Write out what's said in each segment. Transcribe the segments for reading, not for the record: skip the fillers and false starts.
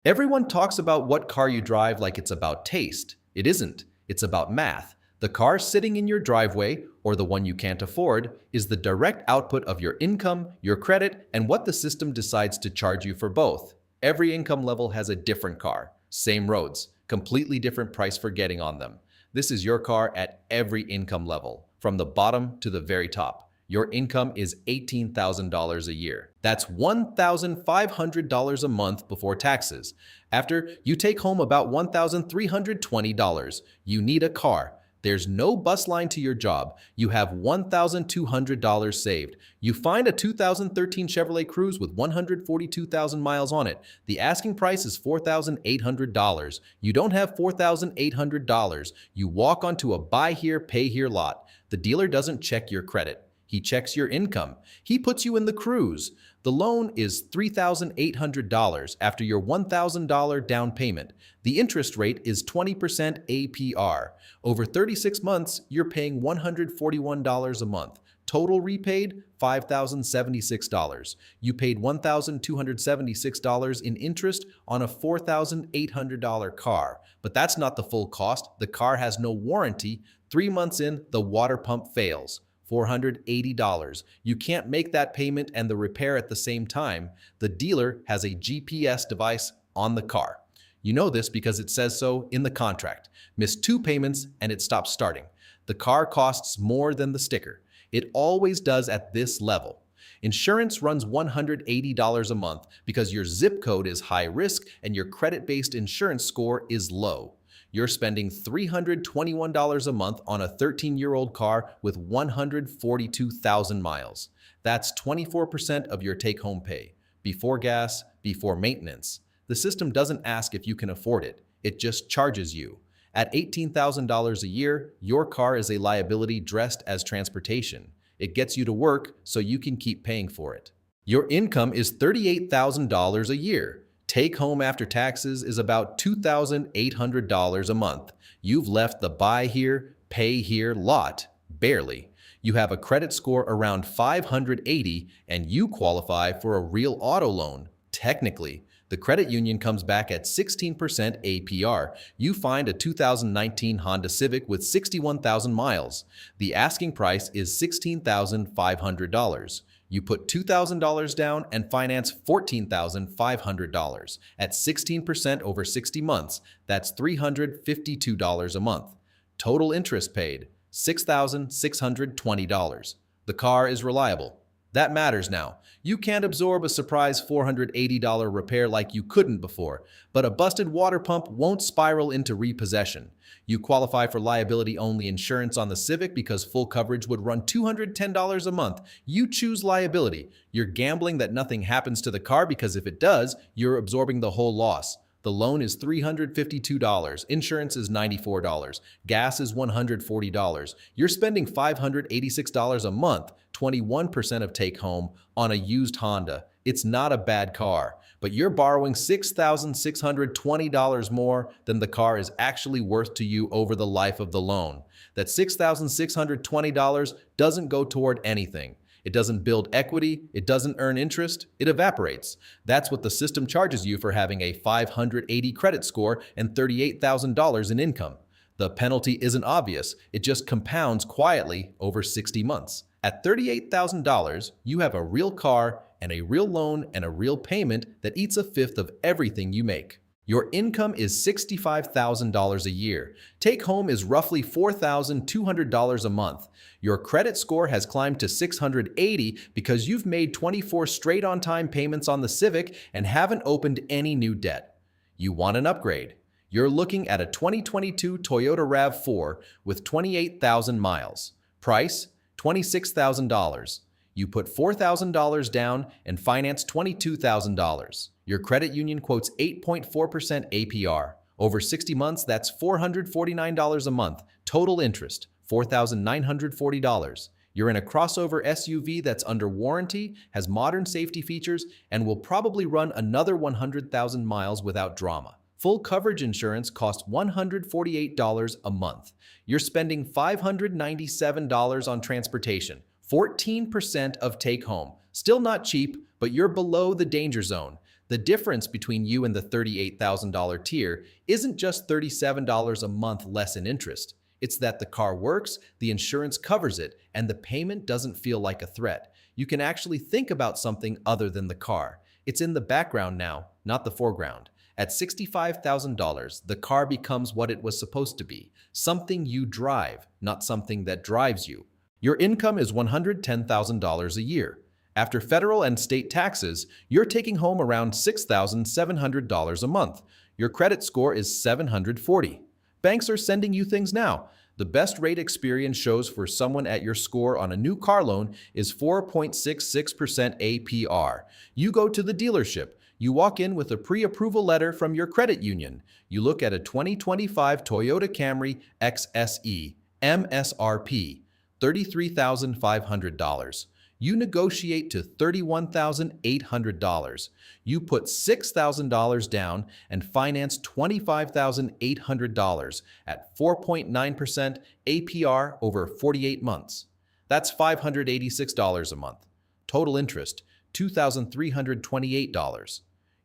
Everyone talks about what car you drive like it's about taste. It isn't. It's about math. The car sitting in your driveway, or the one you can't afford, is the direct output of your income, your credit, and what the system decides to charge you for both. Every income level has a different car. Same roads, completely different price for getting on them. This is your car at every income level, from the bottom to the very top. Your income is $18,000 a year. That's $1,500 a month before taxes. After, you take home about $1,320. You need a car. There's no bus line to your job. You have $1,200 saved. You find a 2013 Chevrolet Cruze with 142,000 miles on it. The asking price is $4,800. You don't have $4,800. You walk onto a buy here, pay here lot. The dealer doesn't check your credit. He checks your income. He puts you in the Cruze. The loan is $3,800 after your $1,000 down payment. The interest rate is 20% APR. Over 36 months, you're paying $141 a month. Total repaid, $5,076. You paid $1,276 in interest on a $4,800 car. But that's not the full cost. The car has no warranty. 3 months in, the water pump fails. $480. You can't make that payment and the repair at the same time. The dealer has a GPS device on the car. You know this because it says so in the contract. Miss 2 payments and it stops starting. The car costs more than the sticker. It always does at this level. Insurance runs $180 a month because your zip code is high risk and your credit-based insurance score is low. You're spending $321 a month on a 13-year-old car with 142,000 miles. That's 24% of your take-home pay, before gas, before maintenance. The system doesn't ask if you can afford it. It just charges you. At $18,000 a year, your car is a liability dressed as transportation. It gets you to work so you can keep paying for it. Your income is $38,000 a year. Take home after taxes is about $2,800 a month. You've left the buy here, pay here lot, barely. You have a credit score around 580 and you qualify for a real auto loan. Technically, the credit union comes back at 16% APR. You find a 2019 Honda Civic with 61,000 miles. The asking price is $16,500. You put $2,000 down and finance $14,500. At 16% over 60 months, that's $352 a month. Total interest paid, $6,620. The car is reliable. That matters now. You can't absorb a surprise $480 repair like you couldn't before, but a busted water pump won't spiral into repossession. You qualify for liability-only insurance on the Civic because full coverage would run $210 a month. You choose liability. You're gambling that nothing happens to the car because if it does, you're absorbing the whole loss. The loan is $352, insurance is $94, gas is $140. You're spending $586 a month, 21% of take home, on a used Honda. It's not a bad car, but you're borrowing $6,620 more than the car is actually worth to you over the life of the loan. That $6,620 doesn't go toward anything. It doesn't build equity, it doesn't earn interest, it evaporates. That's what the system charges you for having a 580 credit score and $38,000 in income. The penalty isn't obvious, it just compounds quietly over 60 months. At $38,000, you have a real car and a real loan and a real payment that eats a fifth of everything you make. Your income is $65,000 a year. Take home is roughly $4,200 a month. Your credit score has climbed to 680 because you've made 24 straight on-time payments on the Civic and haven't opened any new debt. You want an upgrade. You're looking at a 2022 Toyota RAV4 with 28,000 miles. Price, $26,000. You put $4,000 down and finance $22,000. Your credit union quotes 8.4% APR. Over 60 months, that's $449 a month. Total interest, $4,940. You're in a crossover SUV that's under warranty, has modern safety features, and will probably run another 100,000 miles without drama. Full coverage insurance costs $148 a month. You're spending $597 on transportation, 14% of take home. Still not cheap, but you're below the danger zone. The difference between you and the $38,000 tier isn't just $37 a month less in interest. It's that the car works, the insurance covers it, and the payment doesn't feel like a threat. You can actually think about something other than the car. It's in the background now, not the foreground. At $65,000, the car becomes what it was supposed to be, something you drive, not something that drives you. Your income is $110,000 a year. After federal and state taxes, you're taking home around $6,700 a month. Your credit score is 740. Banks are sending you things now. The best rate Experian shows for someone at your score on a new car loan is 4.66% APR. You go to the dealership. You walk in with a pre-approval letter from your credit union. You look at a 2025 Toyota Camry XSE, MSRP, $33,500. You negotiate to $31,800. You put $6,000 down and finance $25,800 at 4.9% APR over 48 months. That's $586 a month. Total interest, $2,328.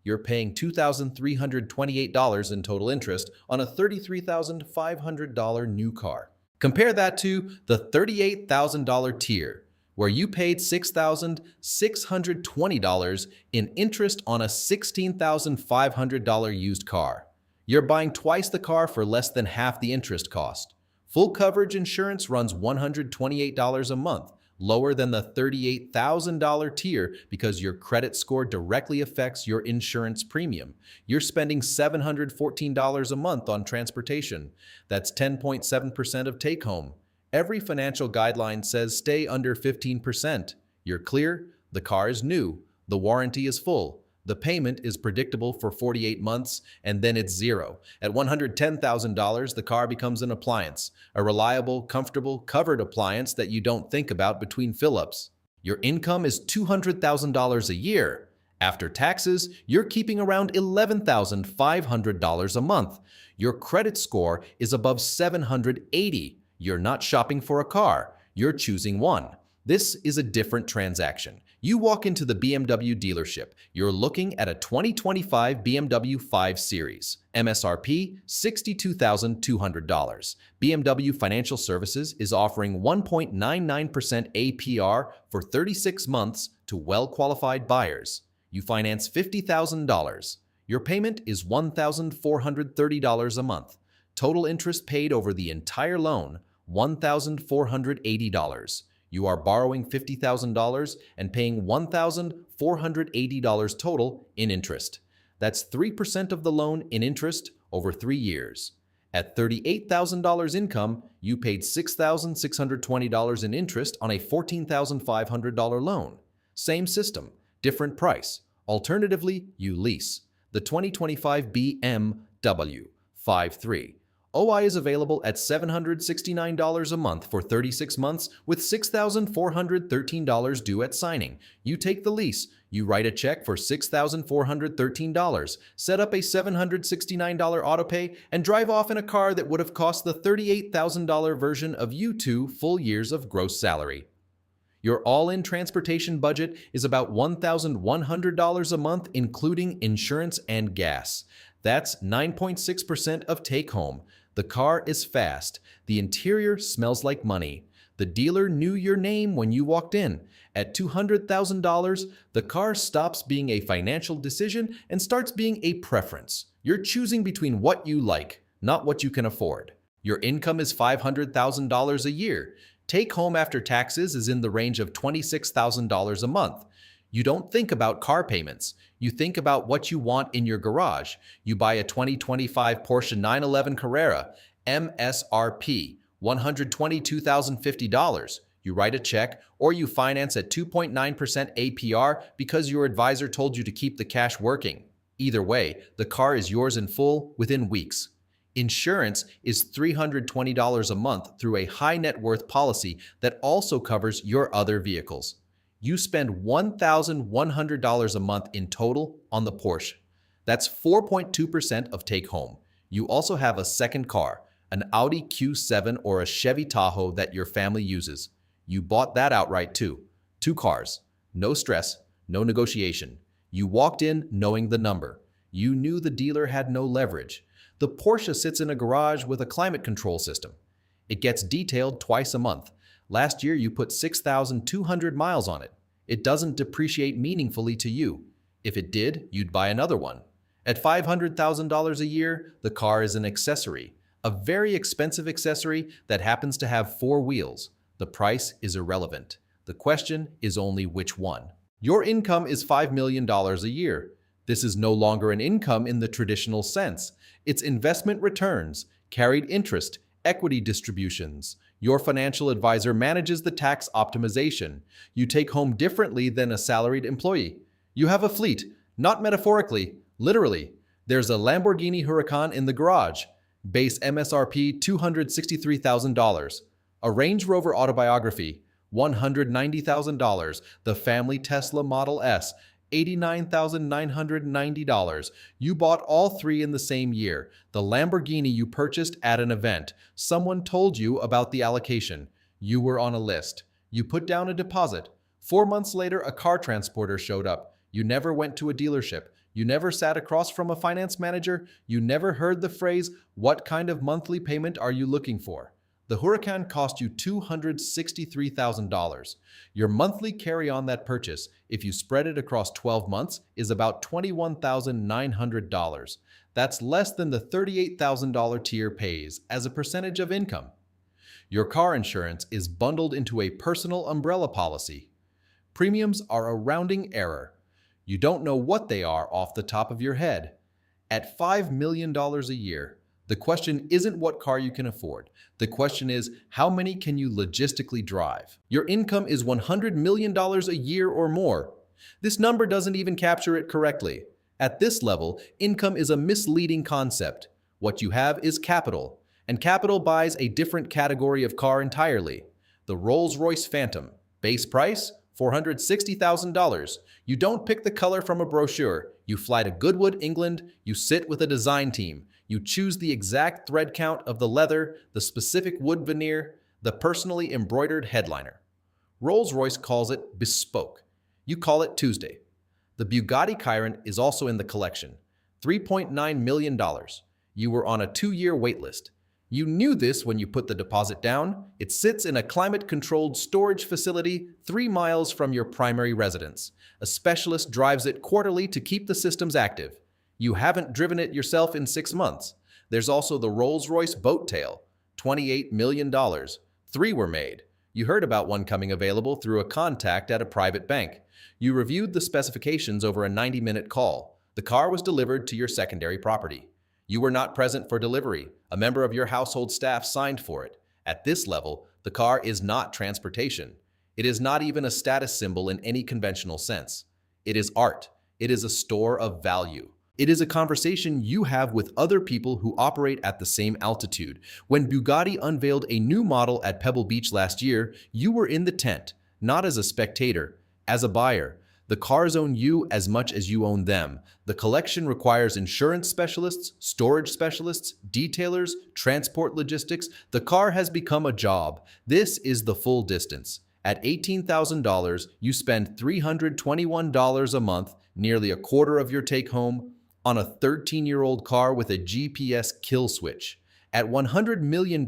You're paying $2,328 in total interest on a $33,500 new car. Compare that to the $38,000 tier, where you paid $6,620 in interest on a $16,500 used car. You're buying twice the car for less than half the interest cost. Full coverage insurance runs $128 a month, lower than the $38,000 tier because your credit score directly affects your insurance premium. You're spending $714 a month on transportation. That's 10.7% of take-home. Every financial guideline says stay under 15%. You're clear, the car is new, the warranty is full, the payment is predictable for 48 months, and then it's zero. At $110,000, the car becomes an appliance, a reliable, comfortable, covered appliance that you don't think about between fill-ups. Your income is $200,000 a year. After taxes, you're keeping around $11,500 a month. Your credit score is above 780. You're not shopping for a car, you're choosing one. This is a different transaction. You walk into the BMW dealership. You're looking at a 2025 BMW 5 Series. MSRP, $62,200. BMW Financial Services is offering 1.99% APR for 36 months to well-qualified buyers. You finance $50,000. Your payment is $1,430 a month. Total interest paid over the entire loan, $1,480. You are borrowing $50,000 and paying $1,480 total in interest. That's 3% of the loan in interest over 3 years. At $38,000 income, you paid $6,620 in interest on a $14,500 loan. Same system, different price. Alternatively, you lease. The 2025 BMW 5.3. OI is available at $769 a month for 36 months with $6,413 due at signing. You take the lease. You write a check for $6,413, set up a $769 autopay, and drive off in a car that would have cost the $38,000 version of you 2 full years of gross salary. Your all-in transportation budget is about $1,100 a month, including insurance and gas. That's 9.6% of take-home. The car is fast. The interior smells like money. The dealer knew your name when you walked in. At $200,000, the car stops being a financial decision and starts being a preference. You're choosing between what you like, not what you can afford. Your income is $500,000 a year. Take home after taxes is in the range of $26,000 a month. You don't think about car payments. You think about what you want in your garage. You buy a 2025 Porsche 911 Carrera, MSRP, $122,050. You write a check, or you finance at 2.9% APR because your advisor told you to keep the cash working. Either way, the car is yours in full within weeks. Insurance is $320 a month through a high net worth policy that also covers your other vehicles. You spend $1,100 a month in total on the Porsche. That's 4.2% of take home. You also have a second car, an Audi Q7 or a Chevy Tahoe that your family uses. You bought that outright too. 2 cars. No stress, no negotiation. You walked in knowing the number. You knew the dealer had no leverage. The Porsche sits in a garage with a climate control system. It gets detailed twice a month. Last year, you put 6,200 miles on it. It doesn't depreciate meaningfully to you. If it did, you'd buy another one. At $500,000 a year, the car is an accessory, a very expensive accessory that happens to have four wheels. The price is irrelevant. The question is only which one. Your income is $5 million a year. This is no longer an income in the traditional sense. It's investment returns, carried interest, equity distributions. Your financial advisor manages the tax optimization. You take home differently than a salaried employee. You have a fleet, not metaphorically, literally. There's a Lamborghini Huracan in the garage. Base MSRP $263,000. A Range Rover Autobiography, $190,000. The family Tesla Model S, $89,990. You bought all three in the same year. The Lamborghini you purchased at an event. Someone told you about the allocation. You were on a list. You put down a deposit. 4 months later, a car transporter showed up. You never went to a dealership. You never sat across from a finance manager. You never heard the phrase, "What kind of monthly payment are you looking for?" The Huracan cost you $263,000. Your monthly carry on that purchase, if you spread it across 12 months, is about $21,900. That's less than the $38,000 tier pays as a percentage of income. Your car insurance is bundled into a personal umbrella policy. Premiums are a rounding error. You don't know what they are off the top of your head. At $5 million a year, the question isn't what car you can afford. The question is, how many can you logistically drive? Your income is $100 million a year or more. This number doesn't even capture it correctly. At this level, income is a misleading concept. What you have is capital, and capital buys a different category of car entirely. The Rolls-Royce Phantom. Base price? $460,000. You don't pick the color from a brochure. You fly to Goodwood, England. You sit with a design team. You choose the exact thread count of the leather, the specific wood veneer, the personally embroidered headliner. Rolls-Royce calls it bespoke. You call it Tuesday. The Bugatti Chiron is also in the collection. $3.9 million. You were on a 2-year wait list. You knew this when you put the deposit down. It sits in a climate-controlled storage facility 3 miles from your primary residence. A specialist drives it quarterly to keep the systems active. You haven't driven it yourself in 6 months. There's also the Rolls-Royce Boat Tail, $28 million. 3 were made. You heard about one coming available through a contact at a private bank. You reviewed the specifications over a 90-minute call. The car was delivered to your secondary property. You were not present for delivery. A member of your household staff signed for it. At this level, the car is not transportation. It is not even a status symbol in any conventional sense. It is art. It is a store of value. It is a conversation you have with other people who operate at the same altitude. When Bugatti unveiled a new model at Pebble Beach last year, you were in the tent, not as a spectator, as a buyer. The cars own you as much as you own them. The collection requires insurance specialists, storage specialists, detailers, transport logistics. The car has become a job. This is the full distance. At $18,000, you spend $321 a month, nearly a quarter of your take-home, on a 13-year-old car with a GPS kill switch. At $100 million,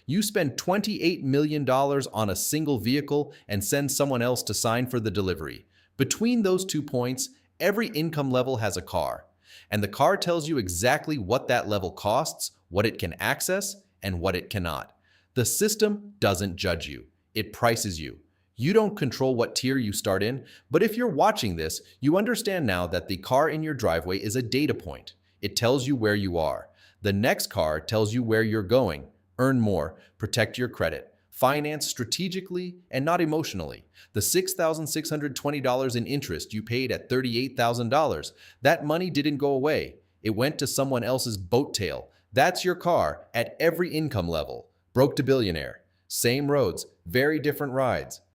you spend $28 million on a single vehicle and send someone else to sign for the delivery. Between those 2 points, every income level has a car. And the car tells you exactly what that level costs, what it can access, and what it cannot. The system doesn't judge you. It prices you. You don't control what tier you start in, but if you're watching this, you understand now that the car in your driveway is a data point. It tells you where you are. The next car tells you where you're going. Earn more, protect your credit, finance strategically and not emotionally. The $6,620 in interest you paid at $38,000, that money didn't go away. It went to someone else's boat tail. That's your car at every income level. Broke to billionaire. Same roads, very different rides.